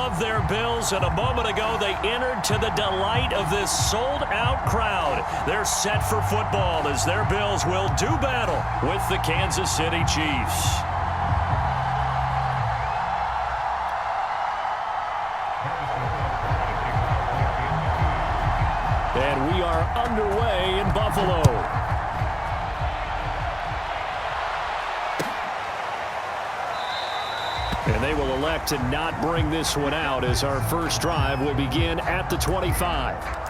love their Bills, and a moment ago they entered to the delight of this sold-out crowd. They're set for football as their Bills will do battle with the Kansas City Chiefs. And we are underway in Buffalo. And they will elect to not bring this one out as our first drive will begin at the 25.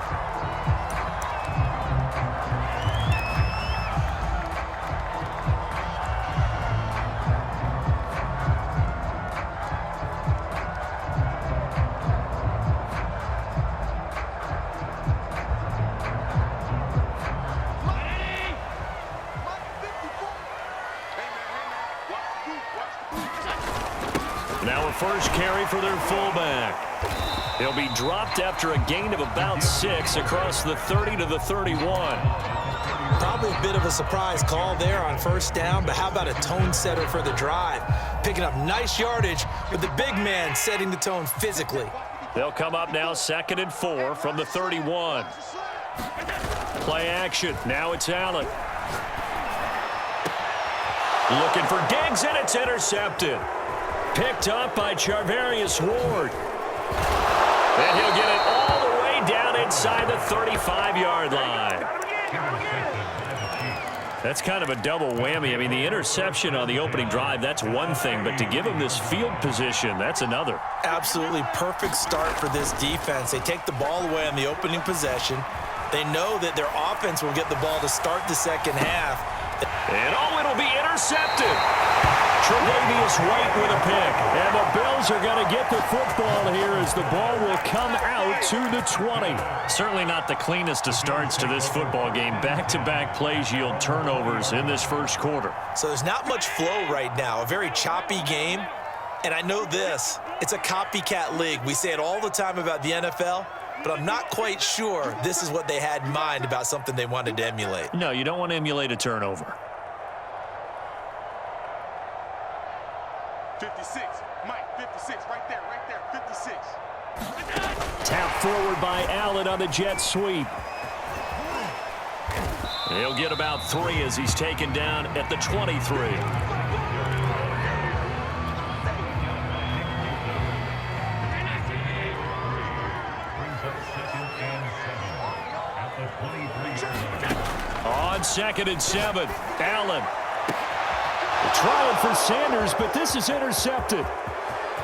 Now a first carry for their fullback. He'll be dropped after a gain of about 6 across the 30 to the 31. Probably a bit of a surprise call there on first down, but how about a tone setter for the drive? Picking up nice yardage with the big man setting the tone physically. They'll come up now 2nd and 4 from the 31. Play action. Now it's Allen. Looking for Diggs, and it's intercepted. Picked up by Charvarius Ward. And he'll get it all the way down inside the 35-yard line. That's kind of a double whammy. I mean, the interception on the opening drive, that's one thing, but to give him this field position, that's another. Absolutely perfect start for this defense. They take the ball away on the opening possession. They know that their offense will get the ball to start the second half. And it'll be intercepted. Tre'Davious White with a pick. And the Bills are going to get the football here as the ball will come out to the 20. Certainly not the cleanest of starts to this football game. Back-to-back plays yield turnovers in this first quarter. So there's not much flow right now. A very choppy game. And I know this. It's a copycat league. We say it all the time about the NFL. But I'm not quite sure this is what they had in mind about something they wanted to emulate. No, you don't want to emulate a turnover. 56, Mike, 56, right there, 56. Tapped forward by Allen on the jet sweep. He'll get about 3 as he's taken down at the 23. On 2nd and 7, Allen. Trying for Sanders, but this is intercepted.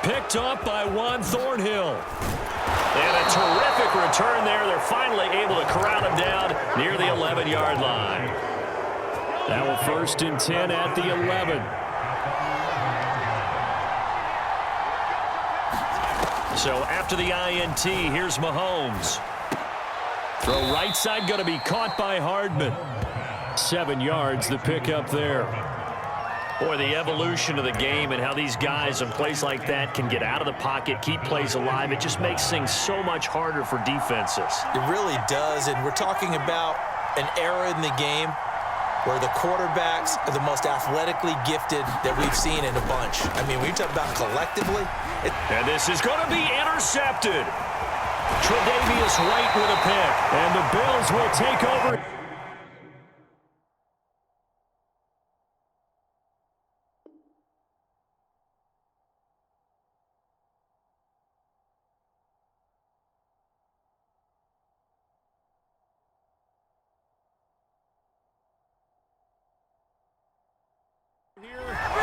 Picked up by Juan Thornhill. And a terrific return there. They're finally able to corral him down near the 11-yard line. That will 1st and 10 at the 11. So after the INT, here's Mahomes. Throw right side going to be caught by Hardman. 7 yards, the pickup there. Boy, the evolution of the game and how these guys in plays like that can get out of the pocket, keep plays alive, it just makes things so much harder for defenses. It really does, and we're talking about an era in the game where the quarterbacks are the most athletically gifted that we've seen in a bunch. I mean, when you talk about collectively. And this is going to be intercepted. Tre'Davious White with a pick, and the Bills will take over.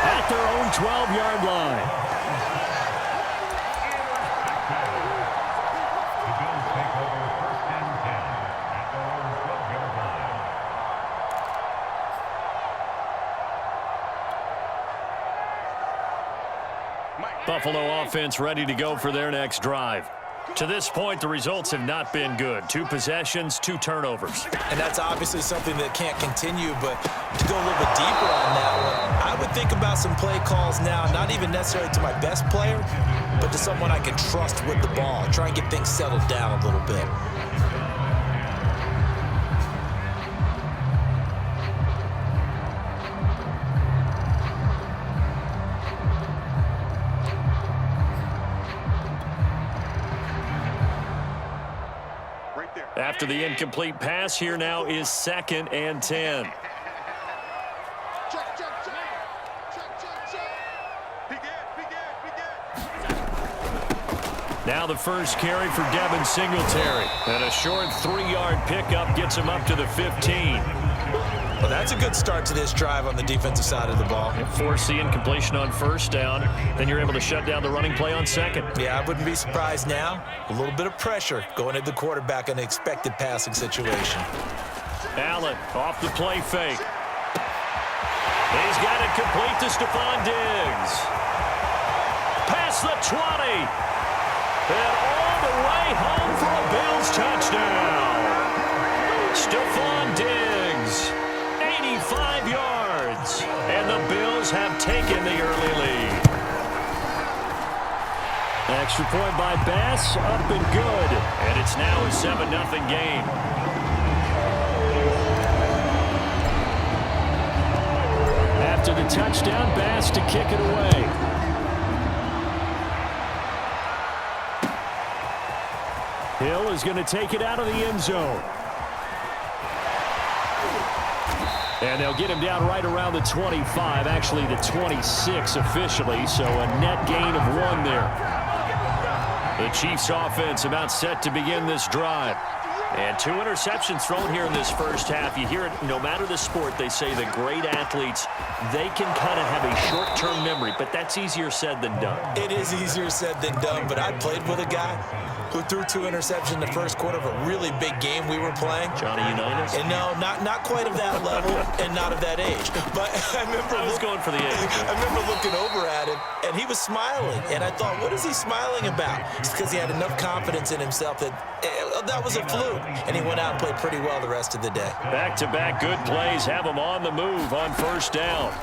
At their own 12-yard line. Buffalo offense ready to go for their next drive. To this point, the results have not been good. 2 possessions, 2 turnovers. And that's obviously something that can't continue, but to go a little bit deeper on that one, I would think about some play calls now, not even necessarily to my best player, but to someone I can trust with the ball. Try and get things settled down a little bit. After the incomplete pass, here now is 2nd and 10. Check, check, check. Check, check, check. Now the first carry for Devin Singletary. And a short 3-yard pickup gets him up to the 15. Well, that's a good start to this drive on the defensive side of the ball. Force the incompletion on 1st down. Then you're able to shut down the running play on 2nd. Yeah, I wouldn't be surprised now. A little bit of pressure going at the quarterback in an expected passing situation. Allen off the play fake. He's got it complete to Stephon Diggs. Past the 20. And all the way home for a Bills touchdown. Stephon Diggs, 85 yards. And the Bills have taken the early lead. Extra point by Bass, up and good. And it's now a 7-0 game. After the touchdown, Bass to kick it away. Hill is going to take it out of the end zone. And they'll get him down right around the 25, actually the 26 officially, so a net gain of 1 there. The Chiefs offense about set to begin this drive. And 2 interceptions thrown here in this first half. You hear it, no matter the sport, they say the great athletes, they can kind of have a short-term memory, but that's easier said than done. It is easier said than done, but I played with a guy who threw 2 interceptions in the first quarter of a really big game we were playing. Johnny Unitas? And no, not quite of that level and not of that age. But I was going for the age. I remember looking over at him, and he was smiling. And I thought, what is he smiling about? It's because he had enough confidence in himself that that was a fluke. And he went out and played pretty well the rest of the day. Back-to-back good plays have him on the move on 1st down.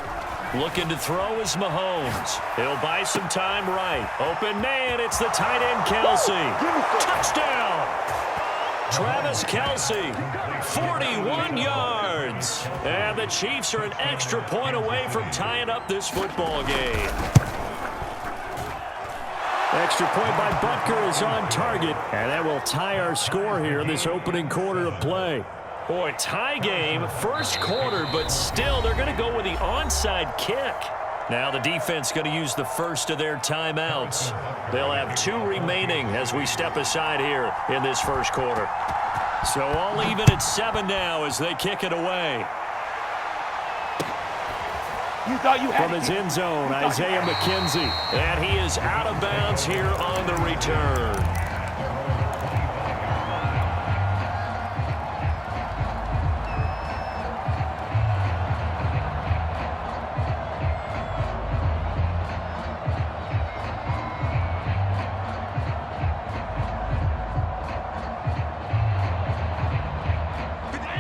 Looking to throw is Mahomes. He'll buy some time right. Open man, it's the tight end Kelce. Touchdown! Travis Kelce, 41 yards. And the Chiefs are an extra point away from tying up this football game. Extra point by Butker is on target. And that will tie our score here in this opening quarter of play. Boy, tie game, first quarter, but still they're going to go with the onside kick. Now the defense going to use the first of their timeouts. They'll have 2 remaining as we step aside here in this first quarter. So all even at 7 now as they kick it away. From his end zone, Isaiah McKenzie. And he is out of bounds here on the return.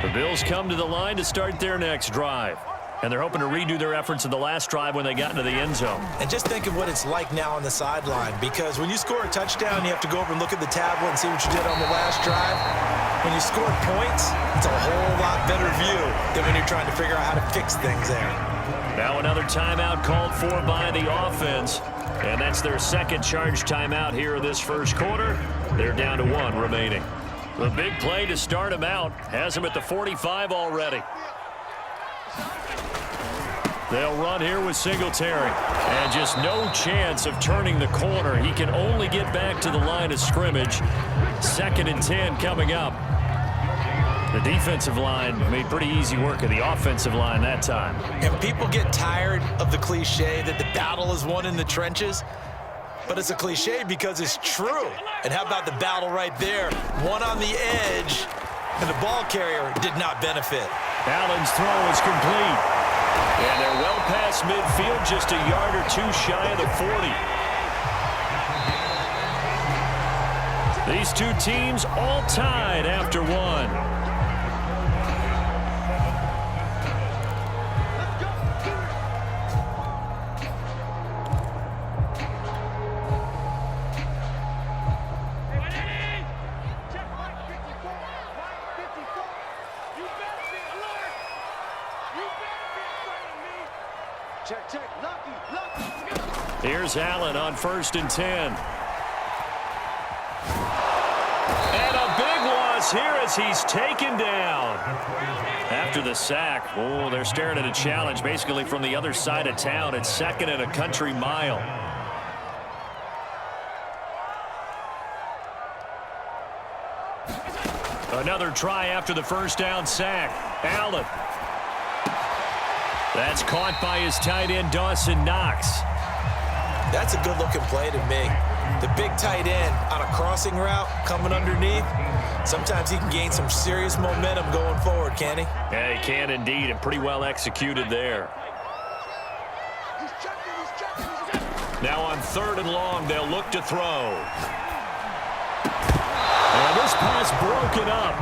The Bills come to the line to start their next drive. And they're hoping to redo their efforts in the last drive when they got into the end zone. And just think of what it's like now on the sideline, because when you score a touchdown, you have to go over and look at the tablet and see what you did on the last drive. When you score points, it's a whole lot better view than when you're trying to figure out how to fix things there. Now another timeout called for by the offense. And that's their second charge timeout here in this first quarter. They're down to 1 remaining. The big play to start him out has him at the 45 already. They'll run here with Singletary. And just no chance of turning the corner. He can only get back to the line of scrimmage. 2nd and 10 coming up. The defensive line made pretty easy work of the offensive line that time. And people get tired of the cliche that the battle is won in the trenches. But it's a cliche because it's true. And how about the battle right there? One on the edge, and the ball carrier did not benefit. Allen's throw is complete. And they're well past midfield, just a yard or 2 shy of the 40. These 2 teams all tied after 1. Check, check, lucky. Here's Allen on 1st and 10. And a big one falls here as he's taken down. After the sack, oh, they're staring at a challenge basically from the other side of town. It's 2nd and a country mile. Another try after the first down sack. Allen. That's caught by his tight end, Dawson Knox. That's a good-looking play to me. The big tight end on a crossing route coming underneath. Sometimes he can gain some serious momentum going forward, can he? Yeah, he can indeed, and pretty well executed there. Now on 3rd and long, they'll look to throw. And this pass broken up.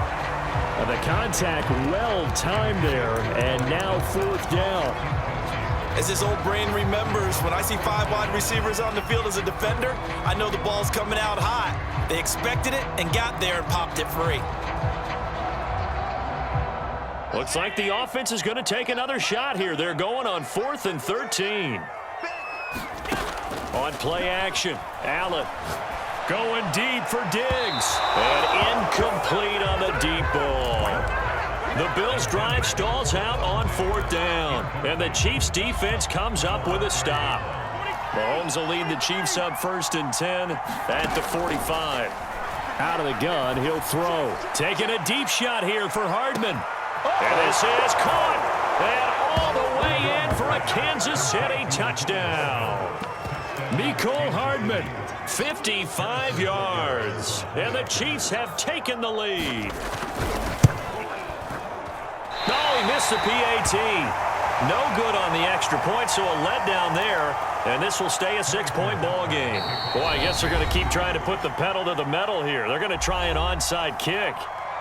The contact well timed there, and now 4th down. As his old brain remembers, when I see 5 wide receivers on the field as a defender, I know the ball's coming out hot. They expected it and got there and popped it free. Looks like the offense is going to take another shot here. They're going on 4th and 13. On play action, Allen going deep for Diggs. And incomplete on the deep ball. The Bills' drive stalls out on 4th down. And the Chiefs' defense comes up with a stop. Mahomes will lead the Chiefs up 1st and 10 at the 45. Out of the gun, he'll throw. Taking a deep shot here for Hardman. And this is caught. And all the way in for a Kansas City touchdown. Mecole Hardman, 55 yards. And the Chiefs have taken the lead. Oh, he missed the PAT. No good on the extra point, so a letdown there. And this will stay a 6-point ball game. Boy, I guess they're going to keep trying to put the pedal to the metal here. They're going to try an onside kick.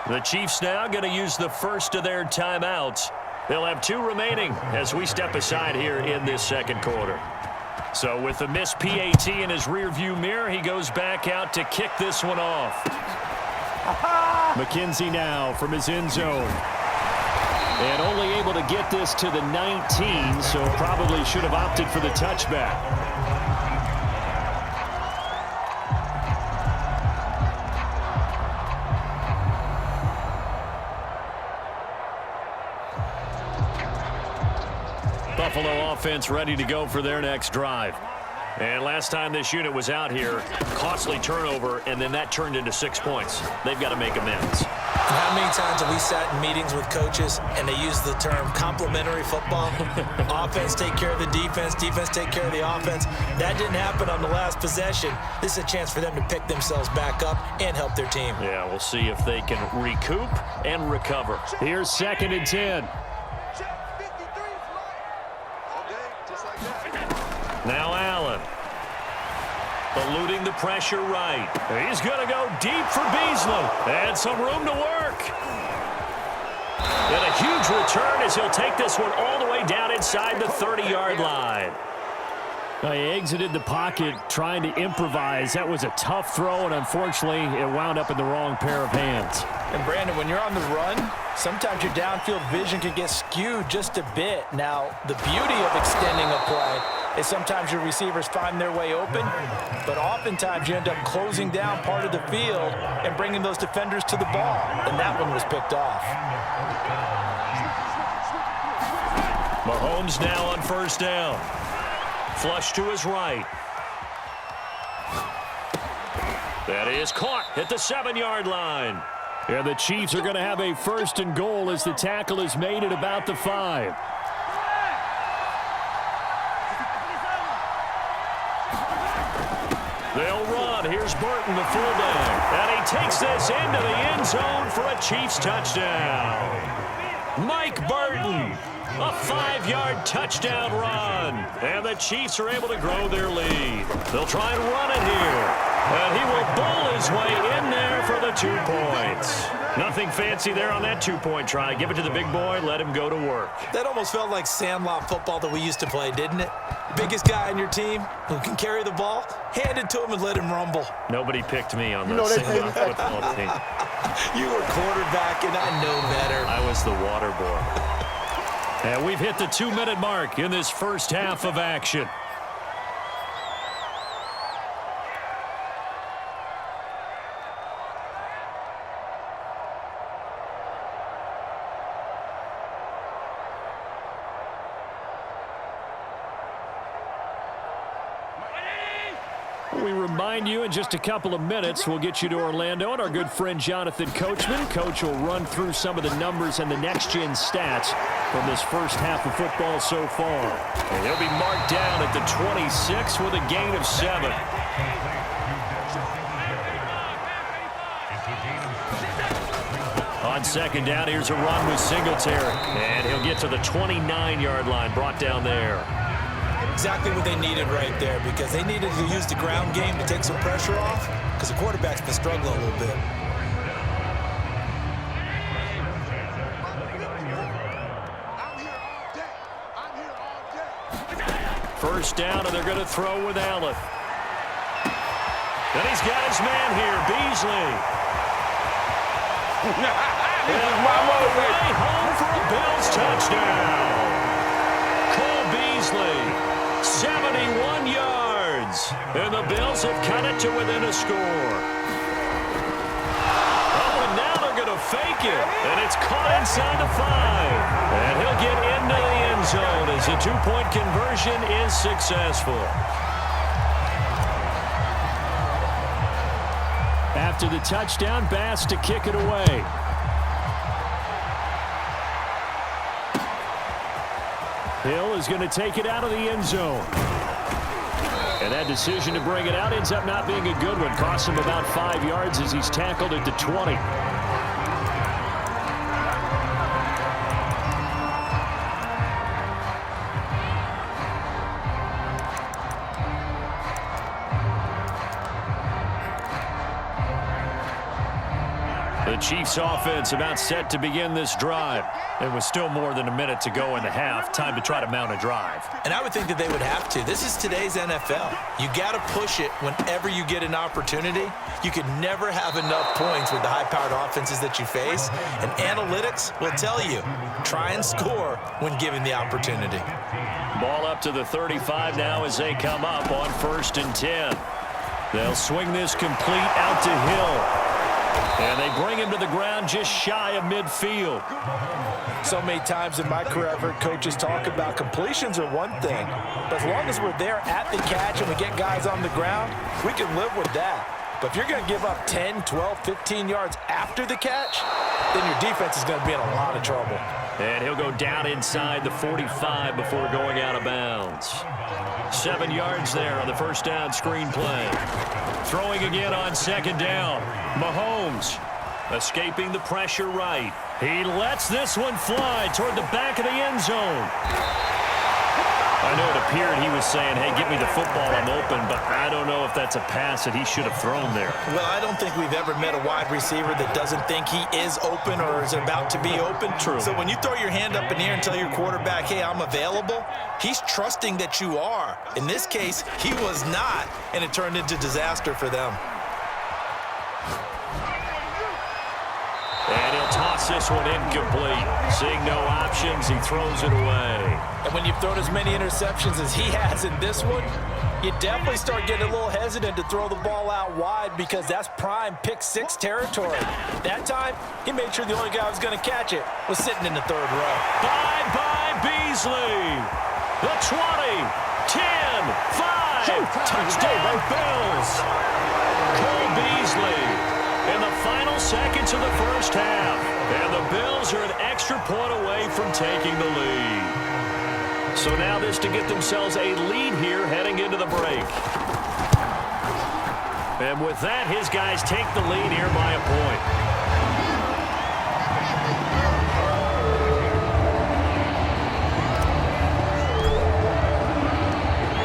The Chiefs now going to use the first of their timeouts. They'll have 2 remaining as we step aside here in this 2nd quarter. So with the missed PAT in his rearview mirror, he goes back out to kick this one off. McKenzie now from his end zone. And only able to get this to the 19, so probably should have opted for the touchback. Buffalo offense ready to go for their next drive. And last time this unit was out here, costly turnover, and then that turned into 6 points. They've got to make amends. How many times have we sat in meetings with coaches and they use the term complementary football? Offense take care of the defense, defense take care of the offense. That didn't happen on the last possession. This is a chance for them to pick themselves back up and help their team. Yeah, we'll see if they can recoup and recover. Here's 2nd and 10. Now Allen. Eluding the pressure right. He's going to go deep for Beasley. And some room to work. And a huge return as he'll take this one all the way down inside the 30-yard line. He exited the pocket trying to improvise. That was a tough throw, and unfortunately, it wound up in the wrong pair of hands. And Brandon, when you're on the run, sometimes your downfield vision can get skewed just a bit. Now, the beauty of extending a play is sometimes your receivers find their way open, but oftentimes you end up closing down part of the field and bringing those defenders to the ball, and that one was picked off. Mahomes now on 1st down. Flush to his right. That is caught at the 7-yard line. And the Chiefs are going to have a 1st and goal as the tackle is made at about the 5. They'll run. Here's Burton, the fullback. And he takes this into the end zone for a Chiefs touchdown. Mike Burton, a 5-yard touchdown run. And the Chiefs are able to grow their lead. They'll try and run it here. And he will bull his way in there for the 2 points. Nothing fancy there on that 2-point try. Give it to the big boy, let him go to work. That almost felt like sandlot football that we used to play, didn't it? Biggest guy on your team who can carry the ball, hand it to him and let him rumble. Nobody picked me on the sandlot football team. You were quarterback, and I know better. I was the water boy. And we've hit the 2-minute mark in this first half of action. We remind you in just a couple of minutes, we'll get you to Orlando, and our good friend Jonathan Coachman. Coach will run through some of the numbers and the next-gen stats from this first half of football so far. And he'll be marked down at the 26 with a gain of 7. On second down, here's a run with Singletary. And he'll get to the 29-yard line, brought down there. Exactly what they needed right there, because they needed to use the ground game to take some pressure off, because the quarterback's been struggling a little bit. First down, and they're going to throw with Allen. And he's got his man here, Beasley. And way home for a Bills touchdown. Cole Beasley. 71 yards, and the Bills have cut it to within a score. Oh, and now they're going to fake it, and it's caught inside the 5. And he'll get into the end zone as the two-point conversion is successful. After the touchdown, Bass to kick it away. Hill is going to take it out of the end zone. And that decision to bring it out ends up not being a good one. Costs him about 5 yards as he's tackled at the 20. The Chiefs offense about set to begin this drive. It was still more than a minute to go in the half. Time to try to mount a drive. And I would think that they would have to. This is today's NFL. You got to push it whenever you get an opportunity. You can never have enough points with the high-powered offenses that you face. And analytics will tell you, try and score when given the opportunity. Ball up to the 35 now as they come up on 1st and 10. They'll swing this complete out to Hill. And they bring him to the ground just shy of midfield. So many times in my career, I've heard coaches talk about completions are one thing. But as long as we're there at the catch and we get guys on the ground, we can live with that. But if you're going to give up 10, 12, 15 yards after the catch, then your defense is going to be in a lot of trouble. And he'll go down inside the 45 before going out of bounds. 7 yards there on the first down screen play. Throwing again on second down. Mahomes escaping the pressure right. He lets this one fly toward the back of the end zone. I know it appeared he was saying, hey, get me the football, I'm open, but I don't know if that's a pass that he should have thrown there. Well, I don't think we've ever met a wide receiver that doesn't think he is open or is about to be open. True. So when you throw your hand up in the air and tell your quarterback, hey, I'm available, he's trusting that you are. In this case, he was not, and it turned into disaster for them. And he'll toss this one incomplete. Seeing no options, he throws it away. And when you've thrown as many interceptions as he has in this one, you definitely start getting a little hesitant to throw the ball out wide because that's prime pick-6 territory. That time, he made sure the only guy who was going to catch it was sitting in the third row. Bye-bye, Beasley. The 20, 10, 5. Touchdown, Bills. Cole Beasley in the final seconds of the first half. And the Bills are an extra point away from taking the lead. So now this to get themselves a lead here heading into the break. And with that, his guys take the lead here by a point.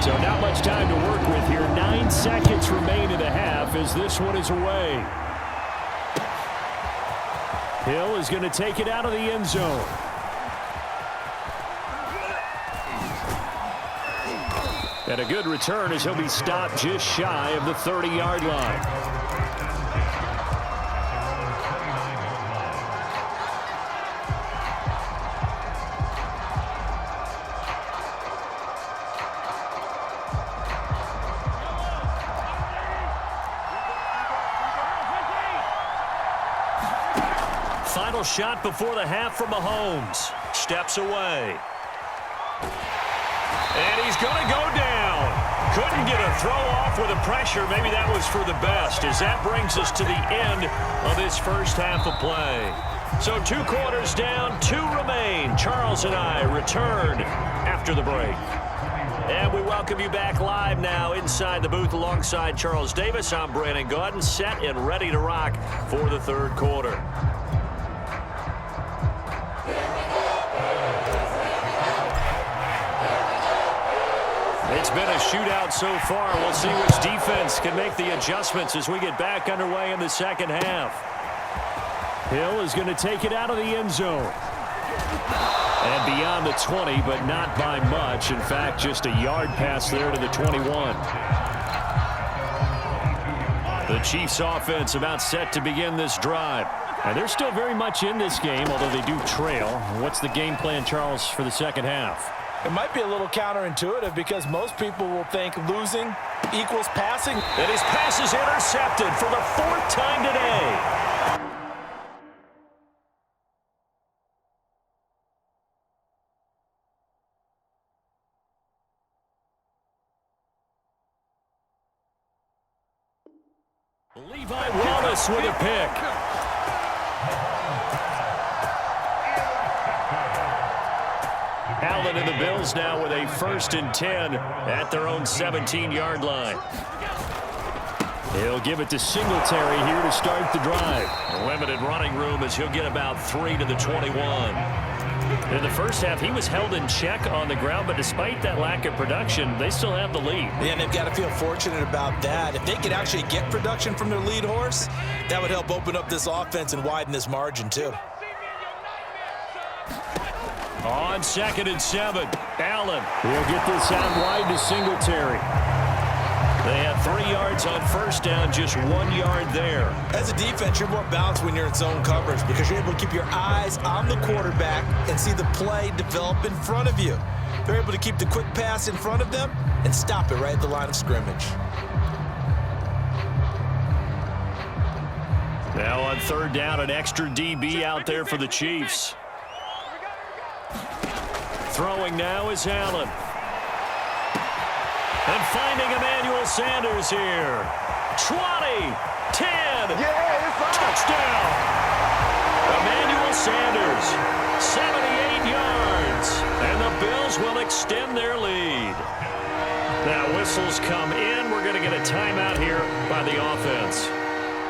So not much time to work with here. 9 seconds remain in the half as this one is away. Hill is going to take it out of the end zone. And a good return as he'll be stopped just shy of the 30-yard line. Final shot before the half from Mahomes. Steps away. And he's going to go down. Couldn't get a throw off with the pressure. Maybe that was for the best, as that brings us to the end of this first half of play. So 2 quarters down, 2 remain. Charles and I return after the break. And we welcome you back live now inside the booth alongside Charles Davis. I'm Brandon Gaudin, set and ready to rock for the third quarter. It's been a shootout so far. We'll see which defense can make the adjustments as we get back underway in the second half. Hill is going to take it out of the end zone. And beyond the 20, but not by much. In fact, just a yard pass there to the 21. The Chiefs offense about set to begin this drive. And they're still very much in this game, although they do trail. What's the game plan, Charles, for the second half? It might be a little counterintuitive because most people will think losing equals passing. And his pass is intercepted for the 4th time today. Levi Wallace with a pick. Allen and the Bills now with a 1st and 10 at their own 17-yard line. He'll give it to Singletary here to start the drive. Limited running room as he'll get about 3 to the 21. In the first half, he was held in check on the ground, but despite that lack of production, they still have the lead. Yeah, and they've got to feel fortunate about that. If they could actually get production from their lead horse, that would help open up this offense and widen this margin too. On 2nd and 7, Allen. He'll get this out wide to Singletary. They have 3 yards on 1st down, just 1 yard there. As a defense, you're more balanced when you're in zone coverage because you're able to keep your eyes on the quarterback and see the play develop in front of you. They're able to keep the quick pass in front of them and stop it right at the line of scrimmage. Now on 3rd down, an extra DB out there for the Chiefs. Throwing now is Allen. And finding Emmanuel Sanders here. 20, 10, touchdown. Emmanuel Sanders, 78 yards. And the Bills will extend their lead. Now whistles come in. We're going to get a timeout here by the offense.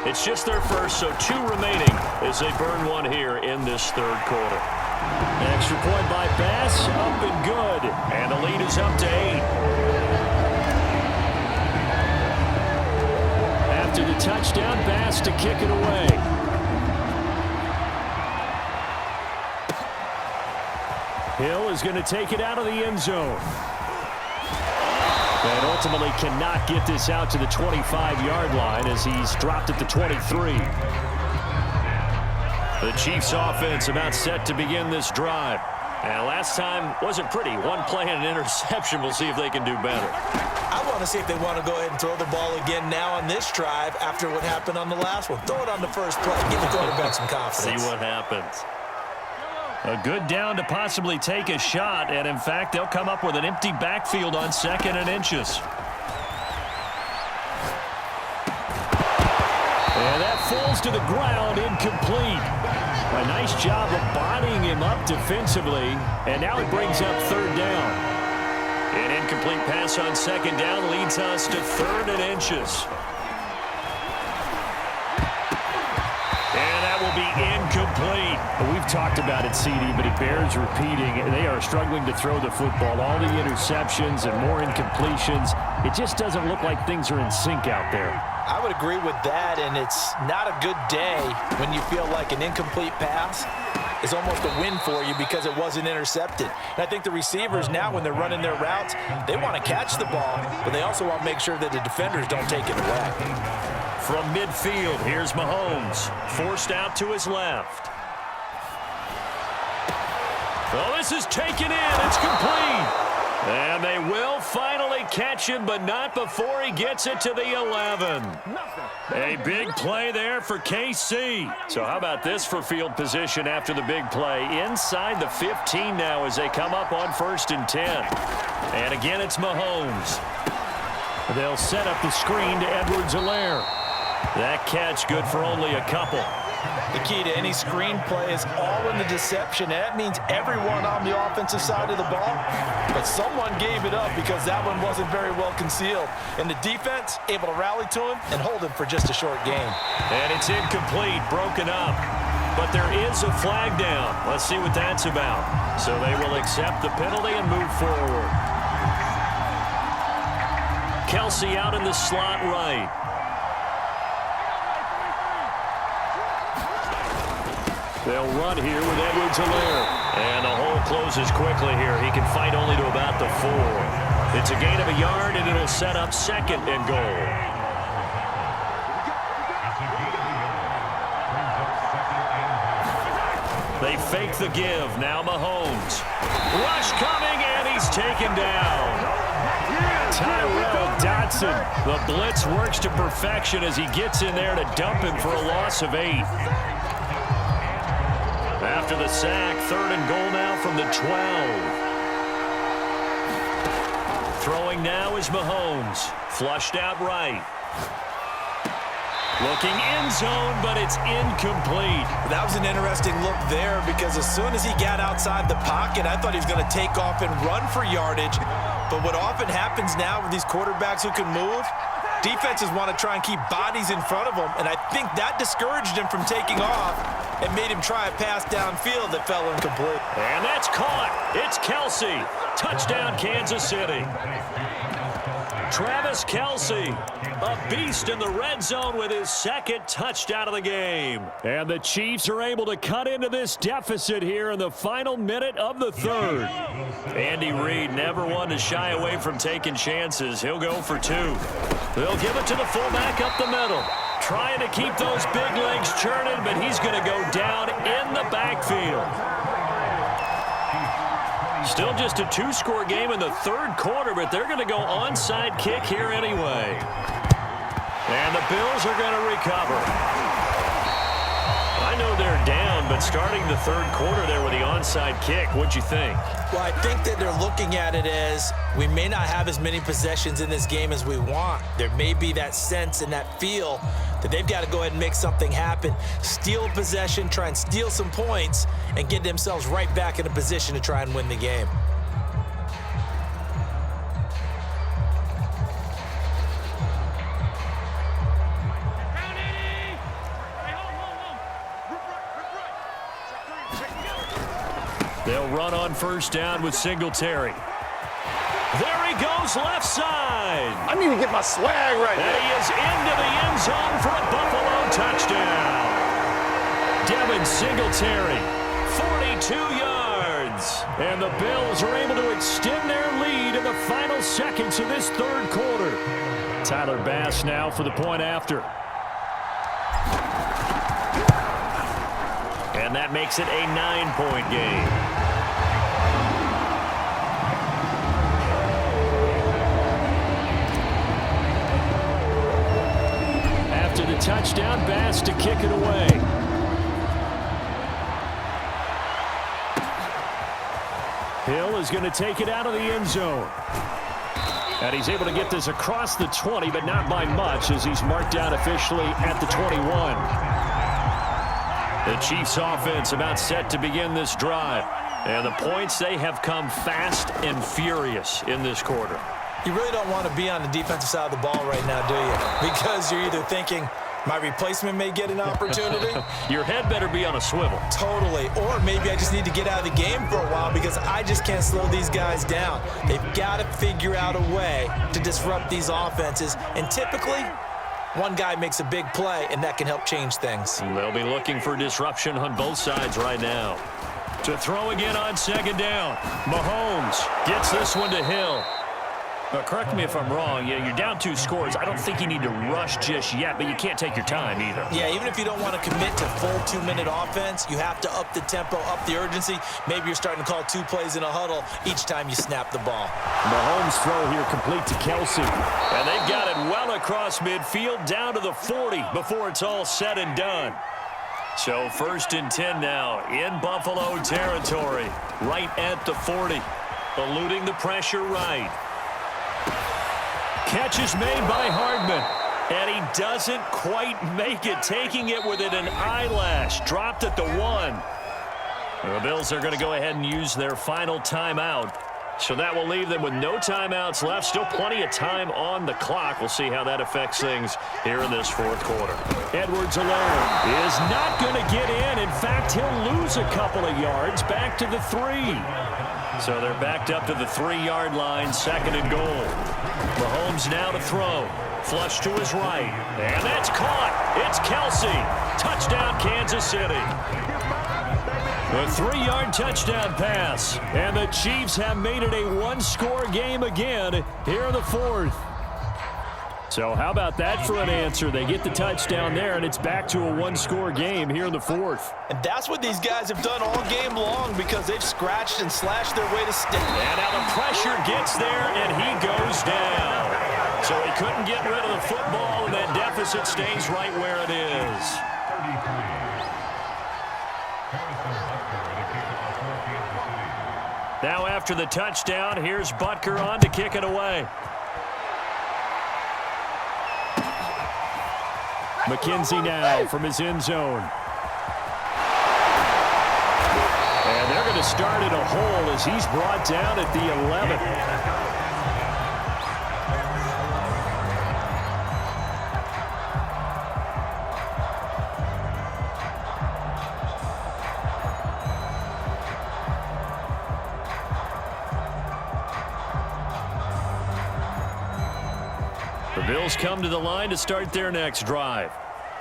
It's just their first, so 2 remaining as they burn 1 here in this third quarter. Extra point by Bass, up and good. And the lead is up to 8. After the touchdown, Bass to kick it away. Hill is going to take it out of the end zone. And ultimately cannot get this out to the 25-yard line as he's dropped at the 23. The Chiefs offense about set to begin this drive. And last time wasn't pretty. 1 play and an interception. We'll see if they can do better. I want to see if they want to go ahead and throw the ball again now on this drive after what happened on the last one. Throw it on the first play. Give the quarterback some confidence. See what happens. A good down to possibly take a shot. And, in fact, they'll come up with an empty backfield on 2nd and inches. And that falls to the ground, incomplete. A nice job of bodying him up defensively, and now it brings up 3rd down. An incomplete pass on 2nd down leads us to 3rd and inches. And that will be incomplete. We've talked about it, CD, but it bears repeating. They are struggling to throw the football. All the interceptions and more incompletions. It just doesn't look like things are in sync out there. I would agree with that, and it's not a good day when you feel like an incomplete pass is almost a win for you because it wasn't intercepted. And I think the receivers now, when they're running their routes, they want to catch the ball, but they also want to make sure that the defenders don't take it away. From midfield, here's Mahomes, forced out to his left. Well, this is taken in. It's complete. And they will finally catch him, but not before he gets it to the 11. A big play there for KC. So how about this for field position after the big play? Inside the 15 now as they come up on 1st and 10. And again, it's Mahomes. They'll set up the screen to Edwards-Helaire. That catch good for only a couple. The key to any screen play is all in the deception. That means everyone on the offensive side of the ball, but someone gave it up because that one wasn't very well concealed. And the defense able to rally to him and hold him for just a short game. And it's incomplete, broken up. But there is a flag down. Let's see what that's about. So they will accept the penalty and move forward. Kelsey out in the slot right. They'll run here with Edwards-Helaire. And the hole closes quickly here. He can fight only to about the 4. It's a gain of a yard, and it'll set up second and goal. They fake the give. Now Mahomes. Rush coming, and he's taken down. Tyrell Dodson. The blitz works to perfection as he gets in there to dump him for a loss of 8. After the sack, 3rd and goal now from the 12. Throwing now is Mahomes. Flushed out right. Looking end zone, but it's incomplete. That was an interesting look there because as soon as he got outside the pocket, I thought he was going to take off and run for yardage. But what often happens now with these quarterbacks who can move, defenses want to try and keep bodies in front of them, and I think that discouraged him from taking off and made him try a pass downfield that fell incomplete. And that's caught. It's Kelsey. Touchdown, Kansas City. Travis Kelsey, a beast in the red zone with his 2nd touchdown of the game. And the Chiefs are able to cut into this deficit here in the final minute of the 3rd. Andy Reid never one to shy away from taking chances. He'll go for 2. They'll give it to the fullback up the middle. Trying to keep those big legs churning, but he's going to go down in the backfield. Still just a 2-score game in the 3rd quarter, but they're going to go onside kick here anyway. And the Bills are going to recover. I know they're down, but starting the 3rd quarter there with the onside kick, what'd you think? Well, I think that they're looking at it as we may not have as many possessions in this game as we want. There may be that sense and that feel that they've got to go ahead and make something happen, steal a possession, try and steal some points, and get themselves right back in a position to try and win the game. They'll run on 1st down with Singletary. There he goes, left side. I need to get my swag right and there. He is into the end zone for a Buffalo touchdown. Devin Singletary, 42 yards. And the Bills are able to extend their lead in the final seconds of this 3rd quarter. Tyler Bass now for the point after. And that makes it a 9-point game. After the touchdown, Bass to kick it away. Hill is going to take it out of the end zone. And he's able to get this across the 20, but not by much as he's marked down officially at the 21. The Chiefs offense about set to begin this drive. And the points, they have come fast and furious in this quarter. You really don't want to be on the defensive side of the ball right now, do you? Because you're either thinking, my replacement may get an opportunity. Your head better be on a swivel. Totally. Or maybe I just need to get out of the game for a while because I just can't slow these guys down. They've got to figure out a way to disrupt these offenses. And typically, one guy makes a big play, and that can help change things. They'll be looking for disruption on both sides right now. To throw again on 2nd down. Mahomes gets this one to Hill. Correct me if I'm wrong. Yeah, you're down 2 scores. I don't think you need to rush just yet, but you can't take your time either. Yeah, even if you don't want to commit to full 2-minute offense, you have to up the tempo, up the urgency. Maybe you're starting to call 2 plays in a huddle each time you snap the ball. Mahomes throw here complete to Kelsey. And they've got it well across midfield down to the 40 before it's all said and done. So 1st and 10 now in Buffalo territory, right at the 40. Eluding the pressure right. Catch is made by Hardman. And he doesn't quite make it, taking it within an eyelash. Dropped at the 1. The Bills are going to go ahead and use their final timeout. So that will leave them with no timeouts left. Still plenty of time on the clock. We'll see how that affects things here in this fourth quarter. Edwards-Helaire is not going to get in. In fact, he'll lose a couple of yards back to the 3. So they're backed up to the 3-yard line, 2nd and goal. Mahomes now to throw. Flush to his right. And that's caught. It's Kelsey. Touchdown, Kansas City. A 3-yard touchdown pass. And the Chiefs have made it a 1-score game again here in the 4th. So how about that for an answer? They get the touchdown there, and it's back to a 1-score game here in the 4th. And that's what these guys have done all game long because they've scratched and slashed their way to stick. And now the pressure gets there, and he goes down. So he couldn't get rid of the football, and that deficit stays right where it is. Now after the touchdown, here's Butker on to kick it away. McKenzie now from his end zone. And they're going to start at a hole as he's brought down at the 11. The Bills come to the line to start their next drive.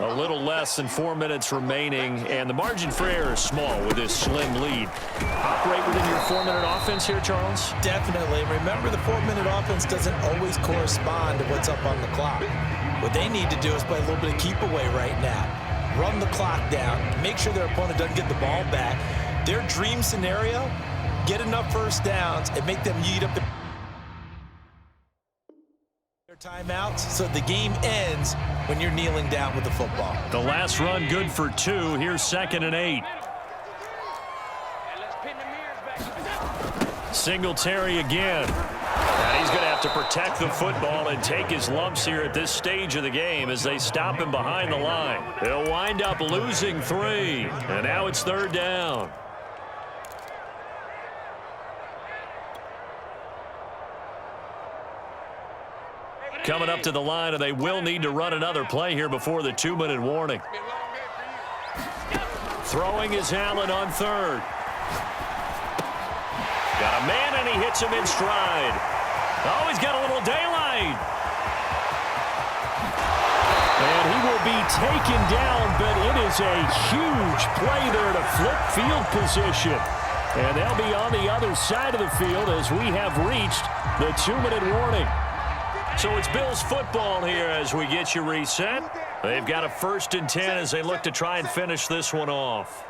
A little less than 4 minutes remaining, and the margin for error is small with this slim lead. Operate within your 4-minute offense here, Charles? Definitely. Remember, the 4-minute offense doesn't always correspond to what's up on the clock. What they need to do is play a little bit of keep away right now. Run the clock down. Make sure their opponent doesn't get the ball back. Their dream scenario, get enough first downs and make them eat up the timeouts so the game ends when you're kneeling down with the football. The last run good for 2. Here's 2nd and 8. Singletary again. And he's going to have to protect the football and take his lumps here at this stage of the game as they stop him behind the line. They'll wind up losing 3. And now it's 3rd down. Coming up to the line, and they will need to run another play here before the 2-minute warning. Throwing is Allen on 3rd. Got a man, and he hits him in stride. Oh, he's got a little daylight. And he will be taken down, but it is a huge play there to flip field position. And they'll be on the other side of the field as we have reached the 2-minute warning. So it's Bills football here as we get you reset. They've got a 1st and 10 as they look to try and finish this one off.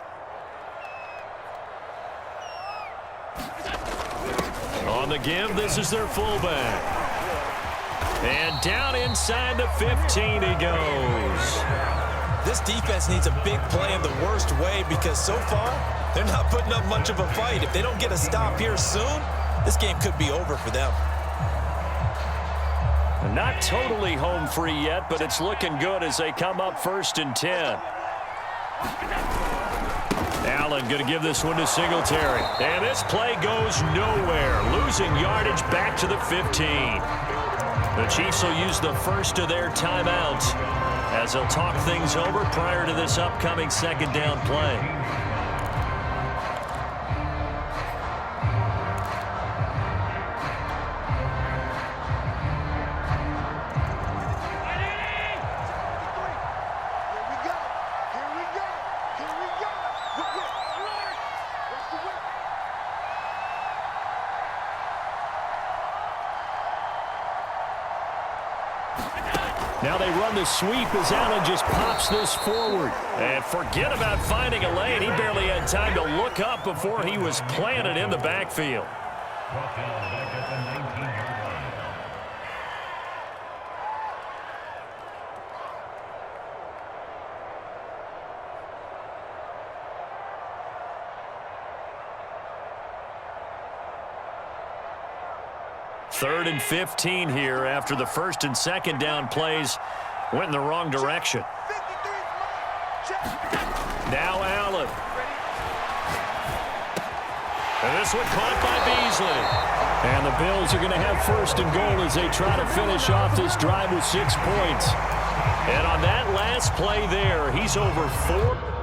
On the give, this is their fullback. And down inside the 15 he goes. This defense needs a big play in the worst way because so far they're not putting up much of a fight. If they don't get a stop here soon, this game could be over for them. Not totally home free yet, but it's looking good as they come up 1st and 10. Allen going to give this one to Singletary. And this play goes nowhere. Losing yardage back to the 15. The Chiefs will use the first of their timeouts as they'll talk things over prior to this upcoming 2nd down play. Now they run the sweep as Allen just pops this forward. And forget about finding a lane. He barely had time to look up before he was planted in the backfield. 3rd and 15 here after the first and second down plays went in the wrong direction. Now Allen. And this one caught by Beasley. And the Bills are going to have 1st and goal as they try to finish off this drive with 6 points. And on that last play there, he's over 4.